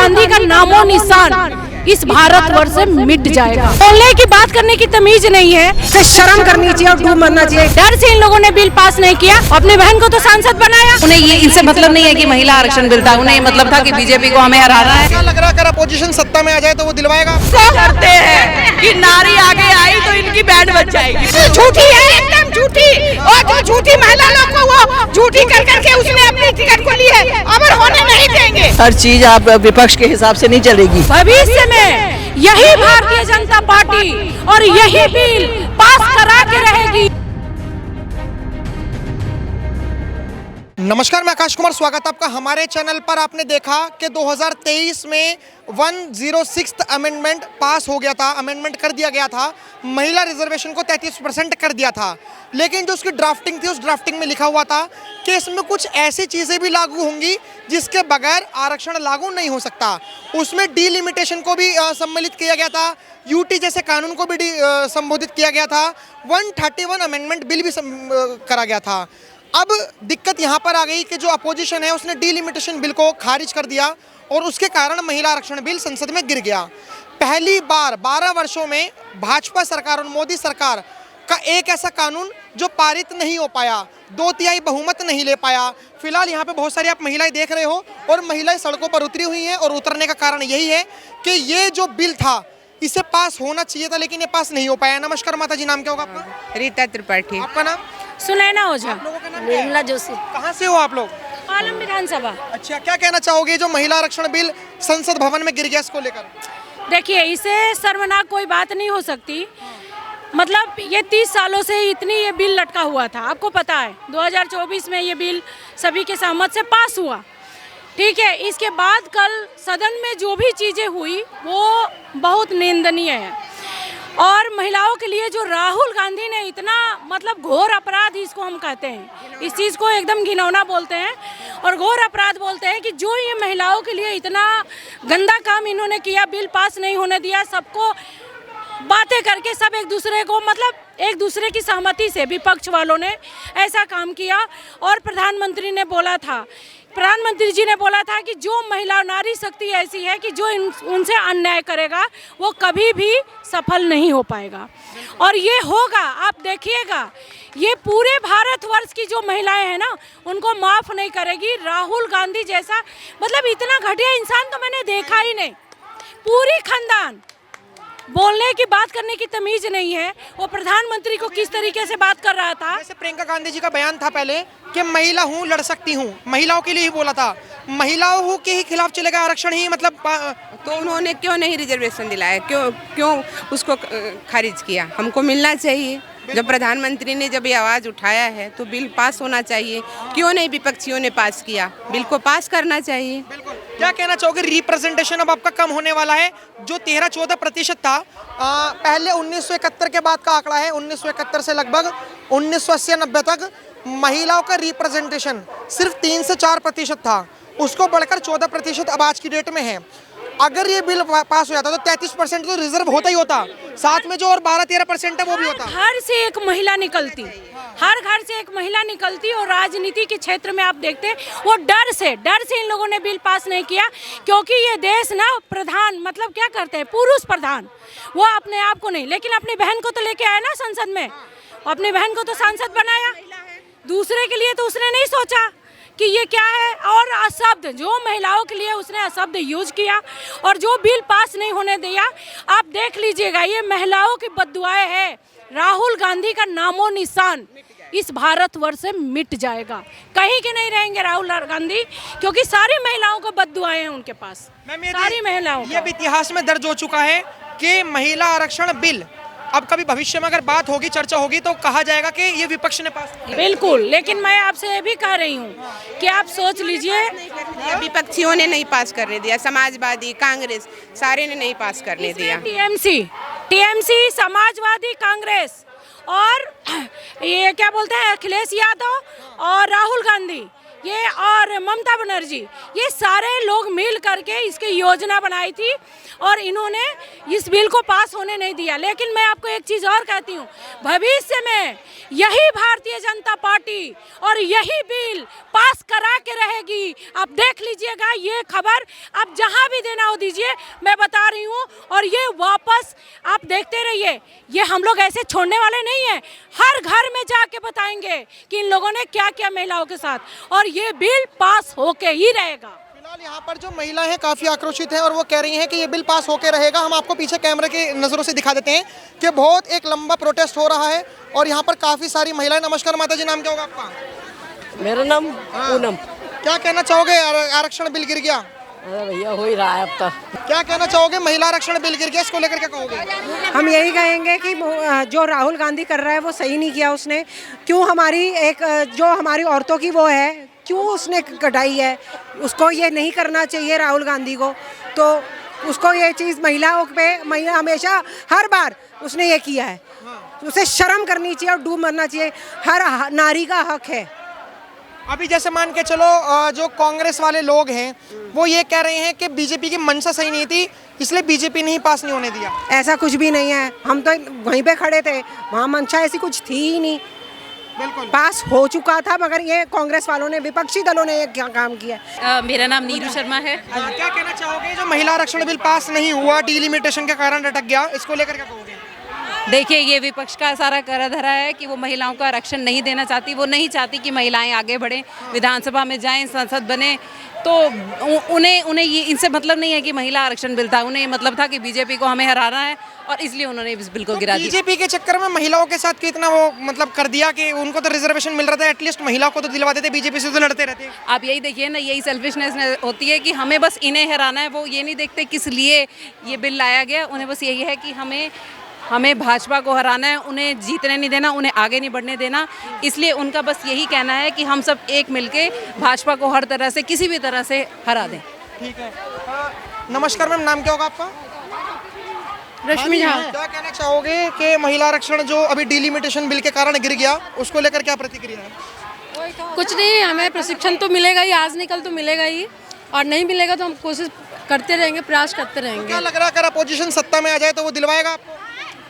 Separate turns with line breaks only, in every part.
गांधी का नामो निशान इस भारतवर्ष से मिट जाएगा। बोलने की बात करने की तमीज नहीं है,
से शर्म करनी चाहिए और डूब मरना चाहिए।
डर से इन लोगों ने बिल पास नहीं किया, अपनी बहन को तो सांसद बनाया।
उन्हें ये इनसे मतलब नहीं है कि महिला आरक्षण बिल था, उन्हें मतलब था कि बीजेपी को हमें हराना है।
क्या लग रहा है अगर अपोजिशन सत्ता में आ जाए तो वो दिलवाएगा?
करते हैं कि नारी आगे आई तो इनकी बैंड बच जाएगी।
झूठी है, एकदम झूठी। और जो झूठी महिला लोग को वो झूठी कर करके उसने अपनी टिकट को ली है, अमर होने नहीं देंगे।
हर चीज आप विपक्ष के हिसाब से नहीं चलेगी।
भविष्य में यही भारतीय जनता पार्टी और यही बिल पास करा के रहेगी।
नमस्कार, मैं आकाश कुमार, स्वागत है आपका हमारे चैनल पर। आपने देखा कि 2023 में 106th अमेंडमेंट पास हो गया था, अमेंडमेंट कर दिया गया था, महिला रिजर्वेशन को 33% कर दिया था। लेकिन जो उसकी ड्राफ्टिंग थी, उस ड्राफ्टिंग में लिखा हुआ था कि इसमें कुछ ऐसी चीज़ें भी लागू होंगी जिसके बगैर आरक्षण लागू नहीं हो सकता। उसमें डीलिमिटेशन को भी सम्मिलित किया गया था, यूटी जैसे कानून को भी संबोधित किया गया था, 131 अमेंडमेंट बिल भी करा गया था। अब दिक्कत यहाँ पर आ गई कि जो अपोजिशन है उसने डीलिमिटेशन बिल को खारिज कर दिया और उसके कारण महिला आरक्षण बिल संसद में गिर गया। पहली बार 12 वर्षों में भाजपा सरकार और मोदी सरकार का एक ऐसा कानून जो पारित नहीं हो पाया, 2/3 बहुमत नहीं ले पाया। फिलहाल यहाँ पे बहुत सारी आप महिलाएं देख रहे हो और महिलाएं सड़कों पर उतरी हुई हैं और उतरने का कारण यही है कि ये जो बिल था इसे पास होना चाहिए था लेकिन ये पास नहीं हो पाया। नमस्कार माता जी, नाम क्या होगा आपका?
रीता त्रिपाठी।
आपका नाम?
सुनैना ओझा।
निर्मला जोशी।
कहाँ से हो आप लोग?
आलम विधानसभा।
अच्छा, क्या कहना चाहोगे जो महिला आरक्षण बिल संसद भवन में गिर गया इसको लेकर?
देखिए, इसे शर्मनाक कोई बात नहीं हो सकती। मतलब ये 30 सालों से इतनी ये बिल लटका हुआ था, आपको पता है 2024 में ये बिल सभी के सहमत से पास हुआ, ठीक है। इसके बाद कल सदन में जो भी चीज़ें हुई वो बहुत निंदनीय है। और महिलाओं के लिए जो राहुल गांधी ने इतना मतलब घोर अपराध इसको हम कहते हैं, इस चीज़ को एकदम घिनौना बोलते हैं और घोर अपराध बोलते हैं कि जो ये महिलाओं के लिए इतना गंदा काम इन्होंने किया, बिल पास नहीं होने दिया, सबको बातें करके सब एक दूसरे को मतलब एक दूसरे की सहमति से विपक्ष वालों ने ऐसा काम किया। और प्रधानमंत्री जी ने बोला था कि जो महिला नारी शक्ति ऐसी है कि जो उनसे अन्याय करेगा वो कभी भी सफल नहीं हो पाएगा। और ये होगा, आप देखिएगा, ये पूरे भारतवर्ष की जो महिलाएं हैं ना उनको माफ़ नहीं करेगी। राहुल गांधी जैसा मतलब इतना घटिया इंसान तो मैंने देखा ही नहीं। पूरी खानदान, बोलने की बात करने की तमीज नहीं है। वो प्रधानमंत्री को किस तरीके से बात कर रहा था।
जैसे प्रियंका गांधी जी का बयान था पहले कि महिला हूँ, लड़ सकती हूँ, महिलाओं के लिए ही बोला था। महिलाओं के ही खिलाफ चलेगा आरक्षण ही, मतलब
तो उन्होंने क्यों नहीं रिजर्वेशन दिलाया, क्यों उसको खारिज किया? हमको मिलना चाहिए। जब प्रधानमंत्री ने जब ये आवाज़ उठाया है तो बिल पास होना चाहिए। क्यों नहीं विपक्षियों ने पास किया? बिल को पास करना चाहिए।
बिल्कुल। क्या कहना चाहोगे, रिप्रेजेंटेशन अब आपका कम होने वाला है? जो 13-14% था पहले 1971 के बाद का आंकड़ा है, 1971 से लगभग 1980-90 तक महिलाओं का रिप्रेजेंटेशन सिर्फ 3 से 4% था, उसको बढ़कर 14% अब आज की डेट में है। अगर ये बिल पास हो जाता तो 33% तो रिजर्व होता ही होता, साथ में जो और 12-13% है वो भी होता।
हर से एक महिला निकलती, हर घर से एक महिला निकलती। और राजनीति के क्षेत्र में आप देखते वो डर से इन लोगों ने बिल पास नहीं किया, क्योंकि ये देश ना प्रधान मतलब क्या करते हैं, पुरुष प्रधान। वो अपने आप को नहीं, लेकिन अपनी बहन को तो लेके आया ना संसद में, अपनी बहन को तो सांसद बनाया। दूसरे के लिए तो उसने नहीं सोचा कि ये क्या है। और अशब्द, जो महिलाओं के लिए उसने अशब्द यूज किया और जो बिल पास नहीं होने दिया। आप देख लीजिएगा, ये महिलाओं की बद्दुआएं है। राहुल गांधी का नामो निशान इस भारतवर्ष से मिट जाएगा, कहीं के नहीं रहेंगे राहुल गांधी, क्योंकि सारी महिलाओं को बद्दुआएं हैं उनके पास, सारी महिलाओं।
ये भी इतिहास में दर्ज हो चुका है कि महिला आरक्षण बिल अब कभी भविष्य में अगर बात होगी, चर्चा होगी तो कहा जाएगा कि ये विपक्ष ने पास किया।
बिल्कुल, लेकिन मैं आपसे ये भी कह रही हूँ कि आप सोच लीजिए,
विपक्षियों ने नहीं पास करने दिया, समाजवादी, कांग्रेस, सारे ने नहीं पास करने दिया।
टीएमसी, समाजवादी, कांग्रेस और ये क्या बोलते हैं अखिलेश यादव और राहुल गांधी, ये और ममता बनर्जी, ये सारे लोग मिल करके इसकी योजना बनाई थी और इन्होंने इस बिल को पास होने नहीं दिया। लेकिन मैं आपको एक चीज़ और कहती हूँ, भविष्य में यही भारतीय जनता पार्टी और यही बिल पास करा के रहेगी। आप देख लीजिएगा, ये खबर आप जहाँ भी देना हो दीजिए, मैं बता रही हूँ। और ये वापस आप देखते रहिए, ये हम लोग ऐसे छोड़ने वाले नहीं हैं। हर घर में जाके बताएंगे कि इन लोगों ने क्या किया महिलाओं के साथ, और ये बिल पास होके ही रहेगा।
फिलहाल यहाँ पर जो महिलाएं हैं काफ़ी आक्रोशित हैं और वो कह रही हैं कि ये बिल पास होके रहेगा। हम आपको पीछे कैमरे की नज़रों से दिखा देते हैं कि बहुत एक लंबा प्रोटेस्ट हो रहा है और यहाँ पर काफ़ी सारी महिलाएं। नमस्कार माता जी, नाम क्या होगा आपका?
मेरा नाम पूनम।
क्या कहना चाहोगे? आरक्षण बिल गिर गया।
अरे भैया हो ही रहा है अब तक।
क्या कहना चाहोगे? महिला आरक्षण बिल गिर गया, इसको लेकर क्या कहोगे?
हम यही कहेंगे कि जो राहुल गांधी कर रहा है वो सही नहीं किया उसने। क्यों हमारी जो हमारी औरतों की वो है, क्यों उसने कटाई है? उसको ये नहीं करना चाहिए राहुल गांधी को। तो उसको ये चीज़ महिलाओं पे हमेशा हर बार उसने ये किया है। उसे शर्म करनी चाहिए और डूब मरना चाहिए। हर नारी का हक है।
अभी जैसे मान के चलो, जो कांग्रेस वाले लोग हैं वो ये कह रहे हैं कि बीजेपी की मंशा सही नहीं थी, इसलिए बीजेपी ने ही पास नहीं होने दिया।
ऐसा कुछ भी नहीं है। हम तो वहीं पे खड़े थे, वहाँ मंशा ऐसी कुछ थी ही नहीं।
बिल्कुल
पास हो चुका था, मगर ये कांग्रेस वालों ने, विपक्षी दलों ने क्या काम किया।
मेरा नाम नीरू शर्मा है।
क्या कहना चाहोगे? जो महिला आरक्षण बिल पास नहीं हुआ, डिलिमिटेशन के कारण अटक गया, इसको लेकर क्या कहोगे?
देखिए, ये विपक्ष का सारा करा धरा है कि वो महिलाओं को आरक्षण नहीं देना चाहती। वो नहीं चाहती कि महिलाएं आगे बढ़ें, विधानसभा में जाएं, संसद बने। तो उन्हें ये इनसे मतलब नहीं है कि महिला आरक्षण बिल था। उन्हें ये मतलब था कि बीजेपी को हमें हराना है, और इसलिए उन्होंने इस बिल को गिरा दिया।
बीजेपी के चक्कर में महिलाओं के साथ कितना वो मतलब कर दिया कि उनको तो रिजर्वेशन मिल रहा था, एटलीस्ट महिलाओं को तो दिलवा देते, बीजेपी से तो लड़ते रहते।
आप यही देखिए ना, यही सेल्फिशनेस होती है कि हमें बस इन्हें हराना है। वो ये नहीं देखते किस लिए ये बिल लाया गया। उन्हें बस यही है कि हमें भाजपा को हराना है, उन्हें जीतने नहीं देना, उन्हें आगे नहीं बढ़ने देना। इसलिए उनका बस यही कहना है कि हम सब एक मिलके भाजपा को हर तरह से, किसी भी तरह से हरा दें।
ठीक है। नमस्कार मैम, नाम क्या होगा आपका?
रश्मि झा।
क्या कहना चाहोगे कि महिला आरक्षण जो अभी डिलिमिटेशन बिल के कारण गिर गया, उसको लेकर क्या प्रतिक्रिया है?
कुछ नहीं, हमें प्रशिक्षण तो मिलेगा ही, आज नहीं कल तो मिलेगा ही, और नहीं मिलेगा तो हम कोशिश करते रहेंगे, प्रयास करते रहेंगे।
क्या लग रहा है, अगर अपोजिशन सत्ता में आ जाए तो वो दिलवाएगा आपको?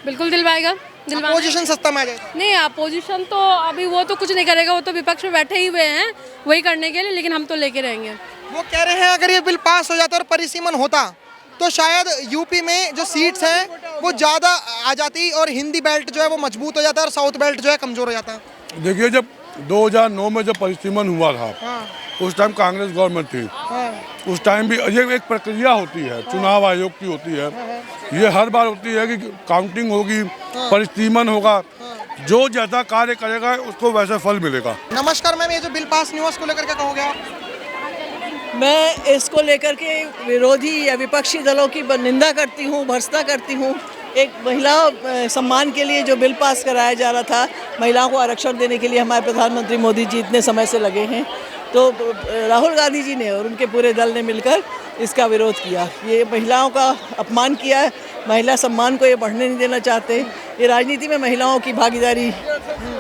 बिल्कुल दिलवाएगा।
अपोजिशन सत्ता में आ जाए
नहीं, अपोजिशन तो अभी वो तो कुछ नहीं करेगा, वो तो विपक्ष में बैठे ही हुए हैं वही करने के लिए, लेकिन हम तो लेके रहेंगे।
वो कह रहे हैं अगर ये बिल पास हो जाता और परिसीमन होता तो शायद यूपी में जो सीट्स हैं वो ज़्यादा आ जाती और हिंदी बेल्ट जो है वो मजबूत हो जाता और साउथ बेल्ट जो है कमज़ोर हो जाता।
देखिए, जब 2009 में जब परिसीमन हुआ था, उस टाइम कांग्रेस गवर्नमेंट थी। उस टाइम भी ये एक प्रक्रिया होती है, चुनाव आयोग की होती है। ये हर बार होती है कि काउंटिंग होगी, परिसीमन होगा, जो जैसा कार्य करेगा उसको वैसा फल मिलेगा।
नमस्कार मैम, ये जो बिल पास नहीं हुआ उसको लेकर क्या कहोगे आप?
मैं इसको लेकर के विरोधी या विपक्षी दलों की निंदा करती हूँ, भर्त्सना करती हूँ। एक महिला सम्मान के लिए जो बिल पास कराया जा रहा था, महिलाओं को आरक्षण देने के लिए हमारे प्रधानमंत्री मोदी जी इतने समय से लगे हैं, तो राहुल गांधी जी ने और उनके पूरे दल ने मिलकर इसका विरोध किया। ये महिलाओं का अपमान किया है, महिला सम्मान को ये बढ़ने नहीं देना चाहते, ये राजनीति में महिलाओं की भागीदारी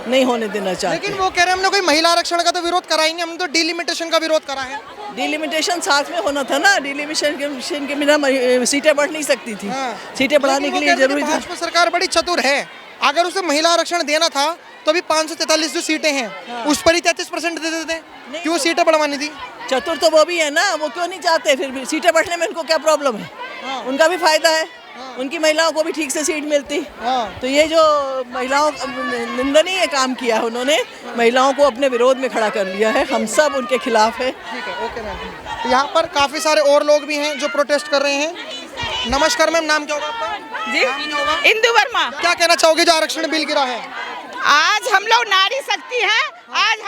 नहीं होने देना चाहते।
लेकिन वो कह रहे हैं हमने कोई महिला आरक्षण का तो विरोध करा ही नहीं, हमने तो डिलिमिटेशन का विरोध करा है।
डिलिमिटेशन साथ में होना था ना, डिलिमिटेशन के बिना सीटें बढ़ नहीं सकती थी। सीटें बढ़ाने के लिए जरूरी था।
भाजपा सरकार बड़ी चतुर है, अगर उसे महिला आरक्षण देना था तो अभी 543 जो सीटें हैं उस पर ही 33% दे देते। क्यों सीटें बढ़वानी थी?
चतुर तो वो भी है ना, वो क्यों नहीं चाहते? फिर भी सीटें बढ़ने में उनको क्या प्रॉब्लम है? उनका भी फायदा है, उनकी महिलाओं को भी ठीक से सीट मिलती। तो ये जो महिलाओं निंदनीय काम किया है उन्होंने, महिलाओं को अपने विरोध में खड़ा कर लिया है। हम सब उनके खिलाफ है।
ठीक है, ओके मैम। यहाँ पर काफी सारे और लोग भी हैं जो प्रोटेस्ट कर रहे हैं। नमस्कार मैम, नाम क्या होगा आपका?
जी, इंदु वर्मा।
क्या कहना चाहोगे जो आरक्षण बिल गिरा है?
आज हम लोग नारी शक्ति हैं, आज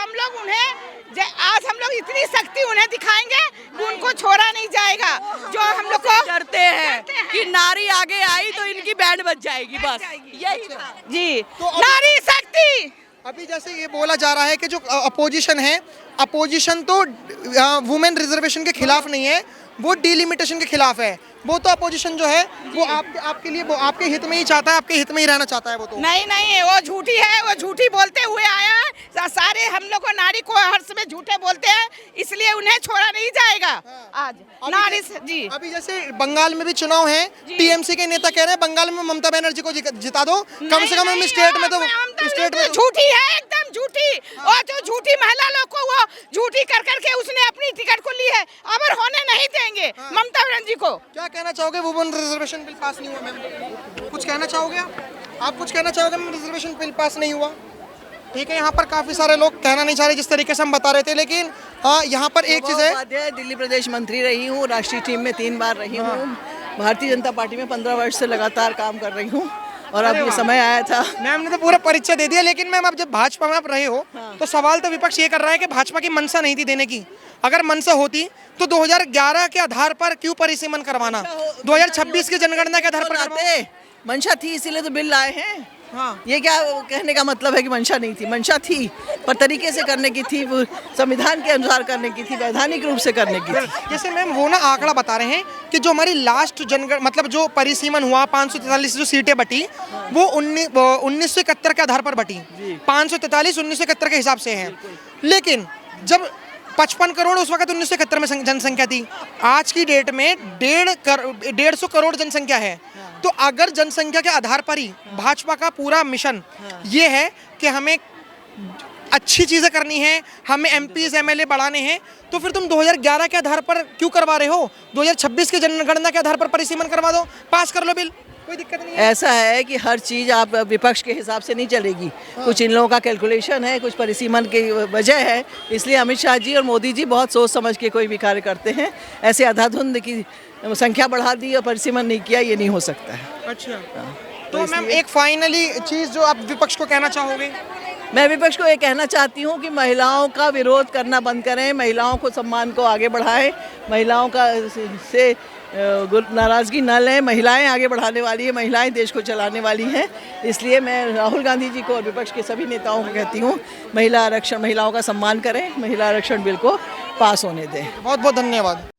हम लोग इतनी शक्ति उन्हें दिखाएंगे कि उनको छोड़ा नहीं जाएगा। जो हम लोग को
करते हैं कि नारी आगे आई तो इनकी बैंड बज जाएगी, बस यही था जी।
नारी शक्ति।
अभी जैसे ये बोला जा रहा है कि जो अपोजिशन है, अपोजिशन तो वुमेन रिजर्वेशन के खिलाफ नहीं है, वो डिलिमिटेशन के खिलाफ है। वो तो अपोजिशन जो है वो आपके लिए, वो आपके हित में ही चाहता है, आपके हित में ही रहना चाहता है वो तो।
नहीं नहीं, वो झूठी है, वो झूठी बोलते हुए आया है। सारे हम लोग को नारी को हर समय झूठे बोलते हैं, इसलिए उन्हें छोड़ा नहीं जाएगा। आज नारी जी
अभी जैसे बंगाल में भी चुनाव है, टीएमसी के नेता कह रहे हैं बंगाल में ममता बनर्जी को जिता दो, कम से कम हम स्टेट में तो
झूठी है, एकदम झूठी। और जो झूठी महिला लोग को वो झूठी कर करके उसने अपनी टिकट को ली है, अमर होने नहीं देंगे ममता बनर्जी को।
क्या कहना चाहोगे? वुमेन रिजर्वेशन बिल पास नहीं हुआ मैम, कुछ कहना चाहोगे आप कुछ कहना चाहोगे? मैम रिजर्वेशन बिल पास नहीं हुआ, ठीक है। यहाँ पर काफी सारे लोग कहना नहीं चाह रहे जिस तरीके से हम बता रहे थे, लेकिन हाँ यहाँ पर एक चीज़ है,
दिल्ली प्रदेश मंत्री रही हूँ, राष्ट्रीय टीम में 3 बार रही हूँ, भारतीय जनता पार्टी में 15 वर्ष से लगातार काम कर रही हूँ, और अब ये समय आया था।
मैम ने तो पूरा परिचय दे दिया, लेकिन मैम अब जब भाजपा में आप रहे हो तो सवाल तो विपक्ष ये कर रहा है कि भाजपा की मंशा नहीं थी देने की। अगर मंशा होती तो 2011 के आधार पर क्यों परिसीमन करवाना, 2026 की जनगणना के आधार पर
आते मंशा थी इसीलिए तो बिल लाए हैं।
हाँ।
ये क्या कहने का मतलब है कि मंशा नहीं थी? मंशा थी, पर तरीके से करने की थी, वो संविधान के अनुसार करने की थी, वैधानिक रूप से करने की थी।
जैसे मैम वो ना आंकड़ा बता रहे हैं कि जो हमारी लास्ट मतलब जो परिसीमन हुआ 543 जो सीटें बटी वो 1971 के आधार पर बटी, 543 1971 के हिसाब से है। लेकिन जब 55 करोड़ उस वक्त 1971 में जनसंख्या थी, आज की डेट में 150 करोड़ जनसंख्या है। तो अगर जनसंख्या के आधार पर ही भाजपा का पूरा मिशन ये है कि हमें अच्छी चीज़ें करनी है, हमें एमपीज एमएलए बढ़ाने हैं, तो फिर तुम 2011 के आधार पर क्यों करवा रहे हो? 2026 की जनगणना के आधार पर परिसीमन करवा दो, पास कर लो बिल, कोई दिक्कत नहीं है।
ऐसा है कि हर चीज़ आप विपक्ष के हिसाब से नहीं चलेगी। कुछ इन लोगों का कैलकुलेशन है, कुछ परिसीमन की वजह है, इसलिए अमित शाह जी और मोदी जी बहुत सोच समझ के कोई भी कार्य करते हैं। ऐसे अंधाधुंध की संख्या बढ़ा दी और परिसीमन नहीं किया, ये नहीं हो सकता है।
अच्छा, तो मैम एक फाइनली चीज़ जो आप विपक्ष को कहना चाहोगे?
मैं विपक्ष को ये कहना चाहती हूँ कि महिलाओं का विरोध करना बंद करें, महिलाओं को सम्मान को आगे बढ़ाएं, महिलाओं का से नाराज़गी न लें। महिलाएं आगे बढ़ाने वाली है, महिलाएं देश को चलाने वाली हैं। इसलिए मैं राहुल गांधी जी को और विपक्ष के सभी नेताओं को कहती हूँ, महिला आरक्षण, महिलाओं का सम्मान करें, महिला आरक्षण बिल को पास होने दें।
बहुत बहुत धन्यवाद।